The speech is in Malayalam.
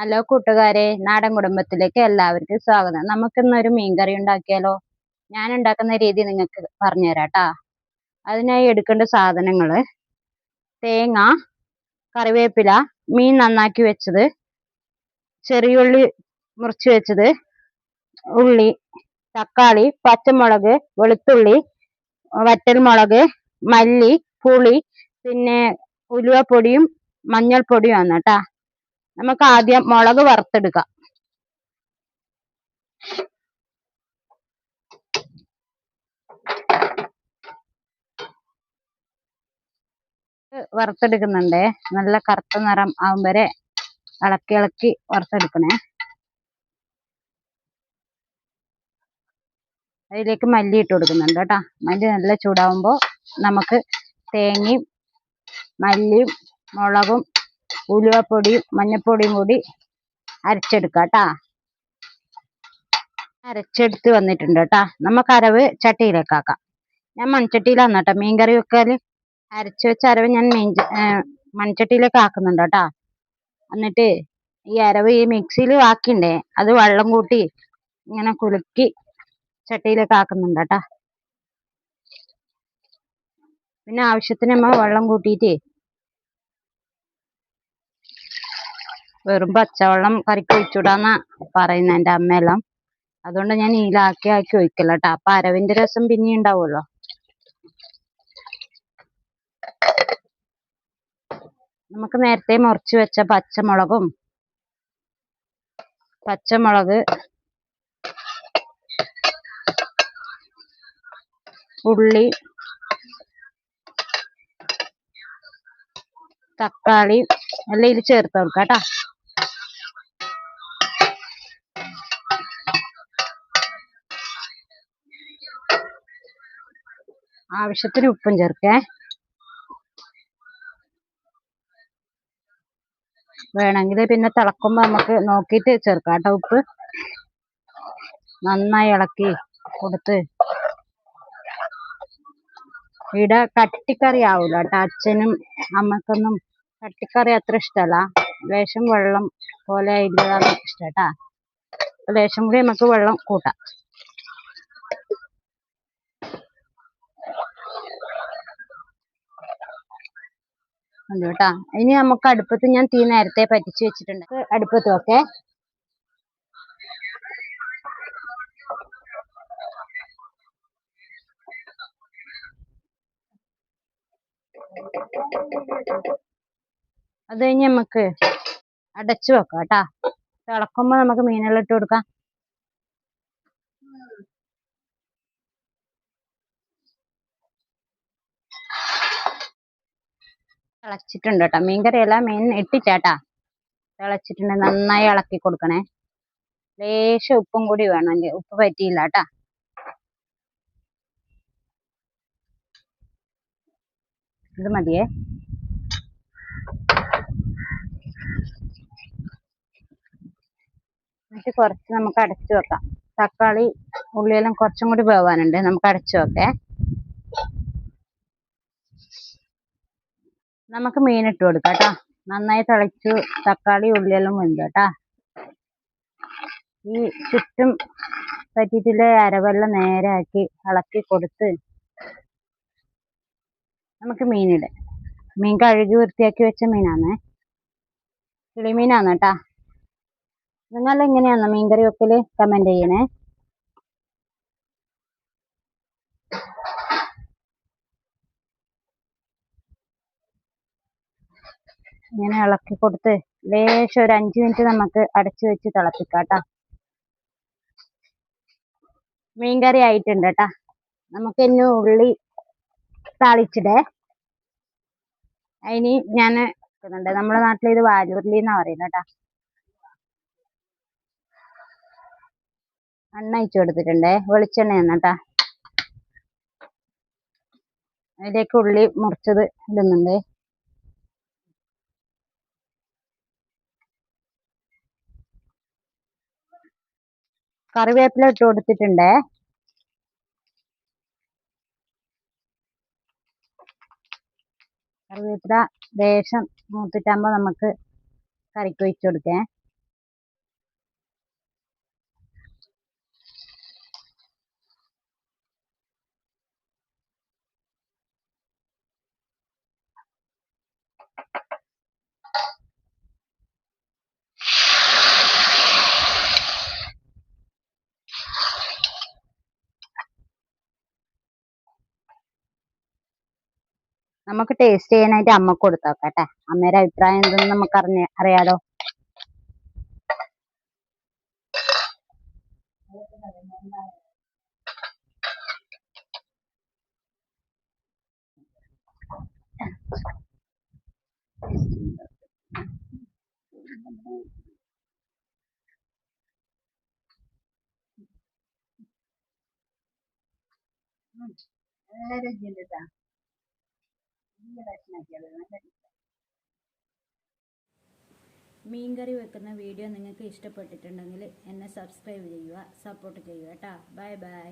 ഹലോ കൂട്ടുകാരെ, നാടൻ കുടുംബത്തിലേക്ക് എല്ലാവർക്കും സ്വാഗതം. നമുക്കിന്നൊരു മീൻകറി ഉണ്ടാക്കിയാലോ? ഞാൻ ഉണ്ടാക്കുന്ന രീതി നിങ്ങൾക്ക് പറഞ്ഞുതരാം ട്ടാ. അതിനായി എടുക്കേണ്ട സാധനങ്ങൾ: തേങ്ങ, കറിവേപ്പില, മീൻ നന്നാക്കി വെച്ചത്, ചെറിയുള്ളി മുറിച്ച് വെച്ചത്, ഉള്ളി, തക്കാളി, പച്ചമുളക്, വെളുത്തുള്ളി, വറ്റൽമുളക്, മല്ലി, പുളി, പിന്നെ ഉലുവപ്പൊടിയും മഞ്ഞൾപ്പൊടിയും ആണ് ട്ടാ. നമുക്ക് ആദ്യം മുളക് വറുത്തെടുക്കാം. വറുത്തെടുക്കുന്നുണ്ടേ. നല്ല കറുത്ത നിറം ആവും വരെ ഇളക്കി ഇളക്കി വറുത്തെടുക്കണേ. അതിലേക്ക് മല്ലി ഇട്ട് കൊടുക്കുന്നുണ്ട് കേട്ടോ. മല്ലി നല്ല ചൂടാവുമ്പോൾ നമുക്ക് തേങ്ങയും മല്ലിയും മുളകും ഉലുവപ്പൊടിയും മഞ്ഞൾപ്പൊടിയും കൂടി അരച്ചെടുക്കാം കേട്ടാ. അരച്ചെടുത്ത് വന്നിട്ടുണ്ട് കേട്ടാ. നമുക്ക് അരവ് ചട്ടിയിലേക്കാക്കാം. ഞാൻ മൺചട്ടിയിലാണ് കേട്ടോ മീൻകറി വെക്കാല്. അരച്ചു വെച്ച അരവ് ഞാൻ മൺചട്ടിയിലേക്ക് ആക്കുന്നുണ്ട് കേട്ടാ. എന്നിട്ട് ഈ അരവ് ഈ മിക്സിയിൽ ആക്കിണ്ടേ അത് വെള്ളം കൂട്ടി ഇങ്ങനെ കുലുക്കി ചട്ടിയിലേക്ക് ആക്കുന്നുണ്ട് കേട്ടാ. പിന്നെ ആവശ്യത്തിന് നമ്മൾ വെള്ളം കൂട്ടിയിട്ട് വെറും പച്ചവെള്ളം കറിക്ക് ഒഴിച്ചുവിടാന്നാ പറയുന്നത് എൻ്റെ അമ്മയെല്ലാം. അതുകൊണ്ട് ഞാൻ ഇതിലാക്കി ആക്കി ഒഴിക്കല കേട്ടോ. അപ്പൊ അരവിന്റെ രസം പിന്നെ ഉണ്ടാവുമല്ലോ. നമുക്ക് നേരത്തെ മുറിച്ച് വെച്ച പച്ചമുളക്, ഉള്ളി, തക്കാളി എല്ലാം ഇതിൽ ചേർത്ത് കൊടുക്കാം കേട്ടോ. ആവശ്യത്തിന് ഉപ്പും ചേർക്കേ. വേണമെങ്കിൽ പിന്നെ തിളക്കുമ്പോൾ നമുക്ക് നോക്കിയിട്ട് ചേർക്കാം കേട്ടോ ഉപ്പ്. നന്നായി ഇളക്കി കൊടുത്ത് ഇവിടെ കട്ടിക്കറി ആവൂല കേട്ടോ. അച്ഛനും അമ്മക്കൊന്നും കട്ടിക്കറി അത്ര ഇഷ്ടമല്ല. ലേശം വെള്ളം പോലെ ഇല്ലതാണ് ഇഷ്ടം കേട്ടാ. ലേശം കൂടി നമുക്ക് വെള്ളം കൂട്ടാം. കേട്ടാ. ഇനി നമുക്ക് അടുപ്പത്ത് ഞാൻ തീ നേരത്തെ പറ്റിച്ച് വെച്ചിട്ടുണ്ട്. അടുപ്പത്ത് വെക്കേ. അത് കഴിഞ്ഞ് നമുക്ക് അടച്ചു വെക്കാം കേട്ടാ. തിളക്കുമ്പോ നമുക്ക് മീനെല്ലാം ഇട്ട് കൊടുക്കാം. തിളച്ചിട്ടുണ്ട് കേട്ടോ. മീൻകറിയല്ല, മീൻ ഇട്ടിട്ടാട്ടാ. തിളച്ചിട്ടുണ്ട്. നന്നായി ഇളക്കി കൊടുക്കണേ. ലേശം ഉപ്പും കൂടി വേണമെങ്കിൽ. ഉപ്പ് പറ്റിയില്ല കേട്ടാ. ഇത് മതിയേ. എന്നിട്ട് കുറച്ച് നമുക്ക് അടച്ചു വെക്കാം. തക്കാളി ഉള്ളിയെല്ലാം കുറച്ചും കൂടി വേവാനുണ്ട്. നമുക്ക് അടച്ചു വെക്കേ. നമുക്ക് മീൻ ഇട്ട് കൊടുക്കാം കേട്ടാ. നന്നായി തിളച്ചു. തക്കാളി ഉള്ളിയെല്ലാം വെന്തു കേട്ടാ. ഈ ചുറ്റും പറ്റിയിട്ടുള്ള അരവെല്ലാം നേരെ ആക്കി ഇളക്കി കൊടുത്ത് നമുക്ക് മീനിടാം. മീൻ കഴുകി വൃത്തിയാക്കി വെച്ച മീനാണ്. കിളിമീനാണ് കേട്ടാ. നിങ്ങൾ എങ്ങനെയാണോ മീൻകറി വെക്കല്? കമന്റ് ചെയ്യണേ. ഇങ്ങനെ ഇളക്കി കൊടുത്ത് ലേശം ഒരു 5 മിനിറ്റ് നമുക്ക് അടച്ചു വെച്ച് തിളപ്പിക്കാം കേട്ടാ. മീൻകറി ആയിട്ടുണ്ട് കേട്ടാ. നമുക്ക് ഇനി ഉള്ളി താളിച്ചിടേ. അതിന് ഞാൻ വെക്കുന്നുണ്ട്. നമ്മുടെ നാട്ടിൽ ഇത് വാലുരുളി എന്നാ പറയുന്നത് കേട്ടാ. എണ്ണ ഒഴിച്ചു കൊടുത്തിട്ടുണ്ടേ. വെളിച്ചെണ്ണയാണ് കേട്ടാ. അതിലേക്ക് ഉള്ളി മുറിച്ചത് ഇടുന്നുണ്ട്. കറിവേപ്പില ഇട്ട് കൊടുത്തിട്ടുണ്ടേ. കറിവേപ്പില ലേശം മൂത്തിട്ടാകുമ്പോൾ നമുക്ക് കറിക്ക് ഒഴിച്ചു കൊടുക്കേ. നമുക്ക് ടേസ്റ്റ് ചെയ്യാനായിട്ട് അമ്മക്ക് കൊടുത്തോക്കട്ടെ. അമ്മയുടെ അഭിപ്രായം എന്തെന്ന് നമുക്ക് അറിയാലോ. നല്ല രുചിയുണ്ട് ട്ടാ. മീൻകറി വെക്കുന്ന വീഡിയോ നിങ്ങൾക്ക് ഇഷ്ടപ്പെട്ടിട്ടുണ്ടെങ്കിൽ എന്നെ സബ്സ്ക്രൈബ് ചെയ്യുക, സപ്പോർട്ട് ചെയ്യുക കേട്ടോ. Bye bye.